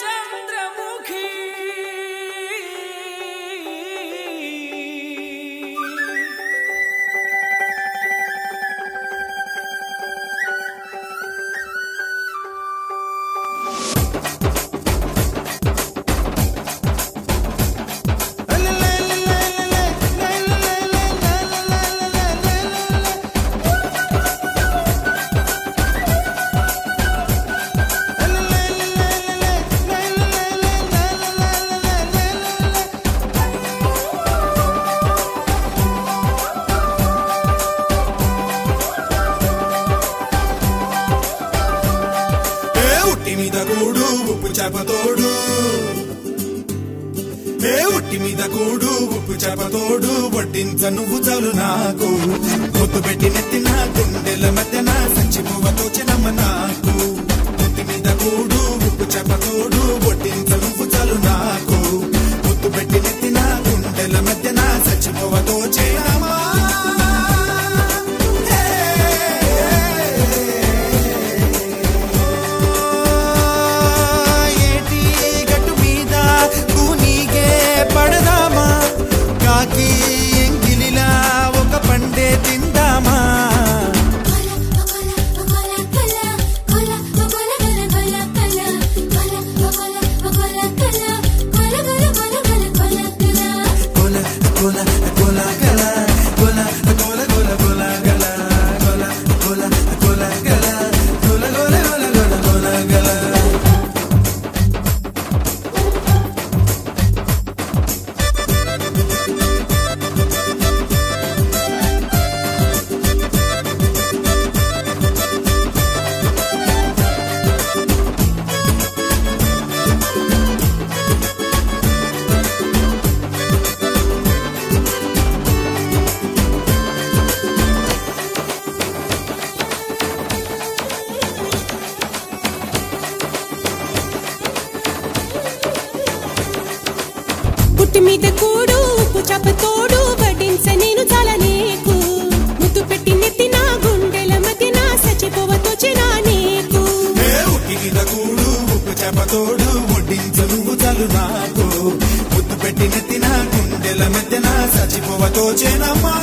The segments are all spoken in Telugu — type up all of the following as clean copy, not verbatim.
చంద్రముఖి ఉప్పు చేపతోడు ఉట్టి మీద కూడు ఉప్పు చేపతోడు వడ్డించ నువ్వు చాలు నాకు పొత్తు పెట్టి నెత్తిన గుండెల మధ్యన సంచి పువ్వతో చెనమ్మ నాకు ఉట్టి మీద కూడు ఉప్పు చేపతోడు వడ్డించ నువ్వు చాలు నాకు పొత్తు పెట్టి నెత్తిన గుండెల మధ్యన సంచి పువ్వతో చెనమ్మ పుట్టి మీద కూడు ఉప్పు చేపతోడు వడ్డించ నేను చాలా నీకు ముద్దు పెట్టి నెత్తిన గుండెల మధ్యన సచిపోవతో చెనా నీకు ఉట్టి మీద కూడు ఉప్పు చేపతోడు వడ్డించ నువ్వు చాలు నాకు ముద్దు పెట్టి నెత్తిన గుండెల మధ్యన సచిపోవతో చెనమ్మా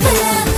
Cola,